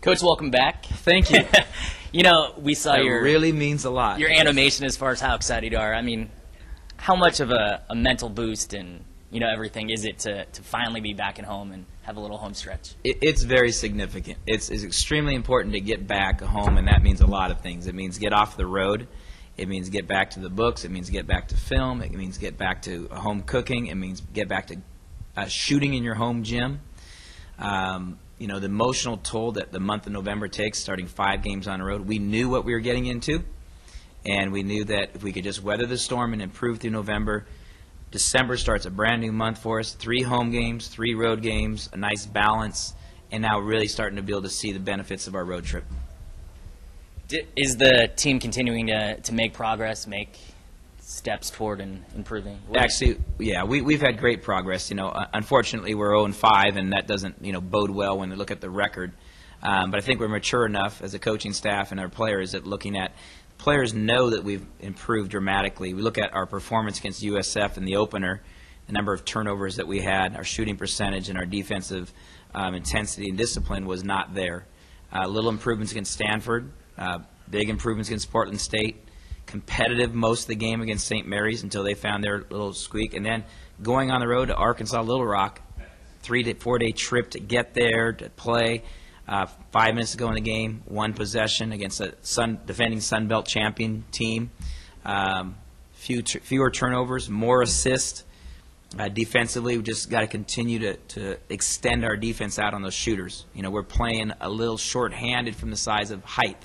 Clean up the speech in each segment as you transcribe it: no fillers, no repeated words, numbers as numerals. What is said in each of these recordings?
Coach, welcome back. Thank you. You know, we saw That really means a lot. your animation as far as how excited you are. I mean, how much of a mental boost and, you know, everything is it to finally be back at home and have a little home stretch? It's very significant. It's extremely important to get back home, and that means a lot of things. It means get off the road. It means get back to the books. It means get back to film. It means get back to home cooking. It means get back to shooting in your home gym. You know, the emotional toll that the month of November takes, starting 5 games on the road, we knew what we were getting into, and we knew that if we could just weather the storm and improve through November, December starts a brand new month for us. 3 home games, 3 road games, a nice balance, and now really starting to be able to see the benefits of our road trip. Is the team continuing to make progress, make steps toward improving? Actually, yeah, we've had great progress. You know, unfortunately, we're 0-5, and that doesn't, you know, bode well when they look at the record. But I think we're mature enough as a coaching staff and our players that looking at players know that we've improved dramatically. We look at our performance against USF in the opener, the number of turnovers that we had, our shooting percentage, and our defensive intensity and discipline was not there. Little improvements against Stanford, big improvements against Portland State, competitive most of the game against St. Mary's until they found their little squeak, and then going on the road to Arkansas Little Rock, 3 to 4 day trip to get there to play. 5 minutes to go in the game, 1 possession against a defending Sun Belt champion team. Fewer turnovers, more assists. Defensively, we just got to continue to extend our defense out on those shooters. You know, we're playing a little short-handed from the size of height,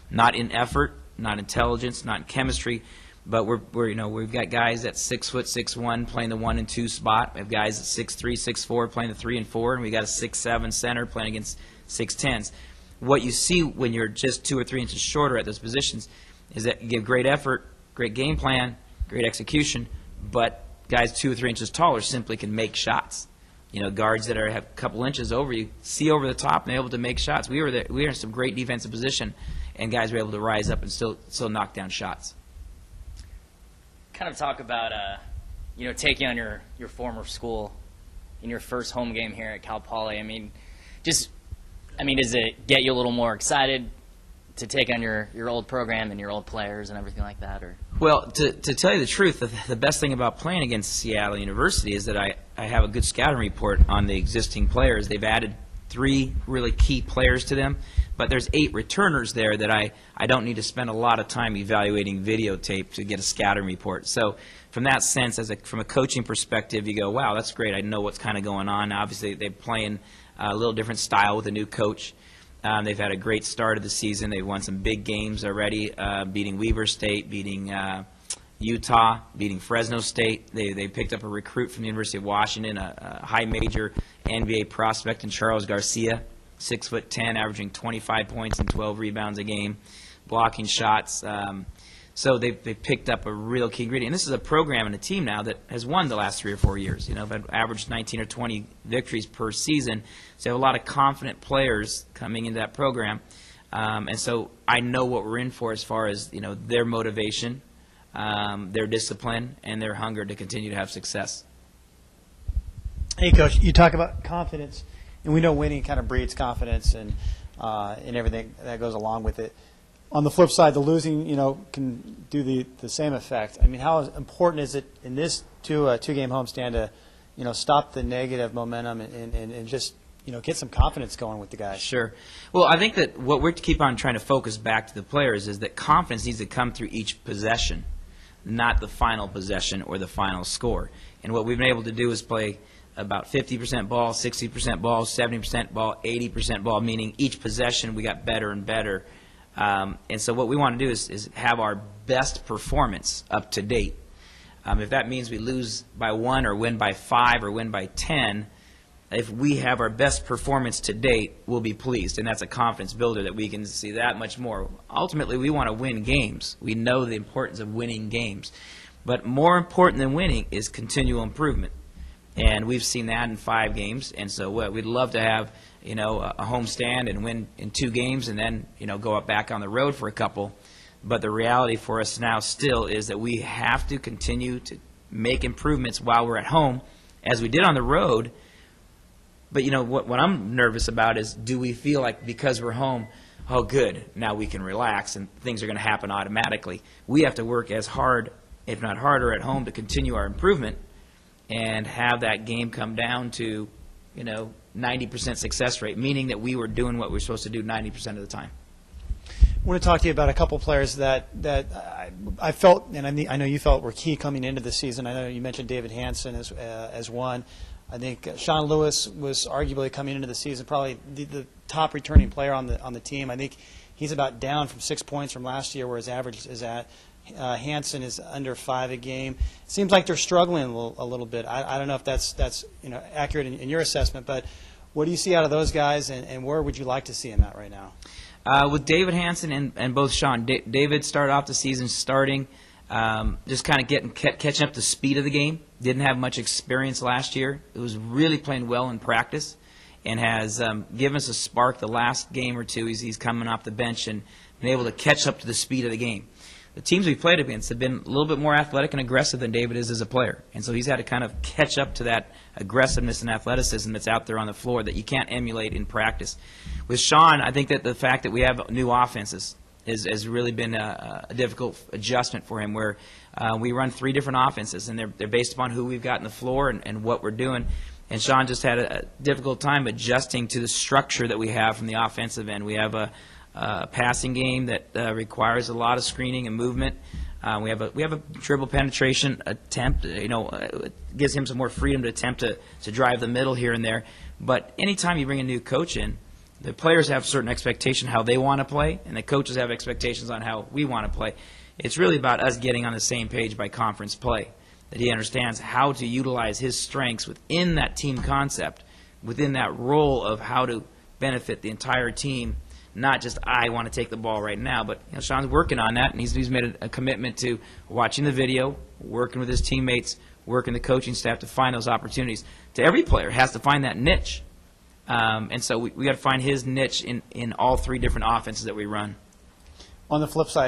not in effort, not intelligence, not in chemistry, but we're you know, we've got guys at 6 foot 6'1" playing the 1 and 2 spot. We have guys at 6'3", 6'4" playing the 3 and 4, and we got a 6'7" center playing against 6'10s. What you see when you're just 2 or 3 inches shorter at those positions is that you give great effort, great game plan, great execution, but guys 2 or 3 inches taller simply can make shots. You know, guards that have a couple inches over you see over the top and they're able to make shots. We were in some great defensive position, and guys were able to rise up and still knock down shots. Kind of talk about, you know, taking on your former school in your first home game here at Cal Poly. I mean, does it get you a little more excited to take on your old program and your old players and everything like that? Or? Well, to tell you the truth, the best thing about playing against Seattle University is that I have a good scouting report on the existing players. They've added 3 really key players to them, but there's 8 returners there that I don't need to spend a lot of time evaluating videotape to get a scouting report. So from that sense, from a coaching perspective, you go, wow, that's great. I know what's kind of going on. Obviously, they're playing a little different style with a new coach. They've had a great start of the season. They've won some big games already, beating Weber State, beating Utah, beating Fresno State. They picked up a recruit from the University of Washington, a high major NBA prospect in Charles Garcia, 6'10", averaging 25 points and 12 rebounds a game, blocking shots. So they picked up a real key ingredient. And this is a program and a team now that has won the last 3 or 4 years. You know, they've averaged 19 or 20 victories per season. So they have a lot of confident players coming into that program. And so I know what we're in for as far as, you know, their motivation, their discipline, and their hunger to continue to have success. Hey, Coach, you talk about confidence, and we know winning kind of breeds confidence and everything that goes along with it. On the flip side, the losing, you know, can do the same effect. I mean, how important is it in this two-game homestand to, you know, stop the negative momentum and just, you know, get some confidence going with the guys? Sure. Well, I think that what we keep on trying to focus back to the players is that confidence needs to come through each possession, not the final possession or the final score. And what we've been able to do is play about 50% ball, 60% ball, 70% ball, 80% ball, meaning each possession we got better and better. And so what we want to do is have our best performance up to date. If that means we lose by 1 or win by 5 or win by 10, if we have our best performance to date, we'll be pleased. And that's a confidence builder that we can see that much more. Ultimately, we want to win games. We know the importance of winning games. But more important than winning is continual improvement. And we've seen that in 5 games. And so we'd love to have, you know, a home stand and win in 2 games and then, you know, go up back on the road for a couple. But the reality for us now still is that we have to continue to make improvements while we're at home. As we did on the road, But what I'm nervous about is, do we feel like because we're home, oh good, now we can relax and things are going to happen automatically? We have to work as hard, if not harder, at home to continue our improvement and have that game come down to 90% success rate, meaning that we were doing what we're supposed to do 90% of the time. I want to talk to you about a couple players that I felt, and I know you felt were key coming into the season. I know you mentioned David Hansen as one. I think Sean Lewis was arguably coming into the season probably the top returning player on the team. I think he's about down from 6 points from last year, where his average is at. Hansen is under 5 a game. It seems like they're struggling a little bit. I don't know if that's accurate in your assessment, but what do you see out of those guys, and where would you like to see them at right now? With David Hansen and both Sean, David started off the season just kind of catching up to speed of the game. Didn't have much experience last year. It was really playing well in practice and has given us a spark the last game or two. He's coming off the bench and been able to catch up to the speed of the game. The teams we've played against have been a little bit more athletic and aggressive than David is as a player. And so he's had to kind of catch up to that aggressiveness and athleticism that's out there on the floor that you can't emulate in practice. With Sean, I think that the fact that we have new offenses has really been a difficult adjustment for him, where we run 3 different offenses, and they're based upon who we've got in the floor and what we're doing. And Sean just had a difficult time adjusting to the structure that we have from the offensive end. We have a passing game that requires a lot of screening and movement. We have a dribble penetration attempt. It gives him some more freedom to attempt to drive the middle here and there. But anytime you bring a new coach in, the players have certain expectation how they want to play, and the coaches have expectations on how we want to play. It's really about us getting on the same page by conference play, that he understands how to utilize his strengths within that team concept, within that role of how to benefit the entire team. Not just, I want to take the ball right now, but Sean's working on that, and he's made a commitment to watching the video, working with his teammates, working the coaching staff to find those opportunities. To every player has to find that niche, and so we got to find his niche in all 3 different offenses that we run. On the flip side,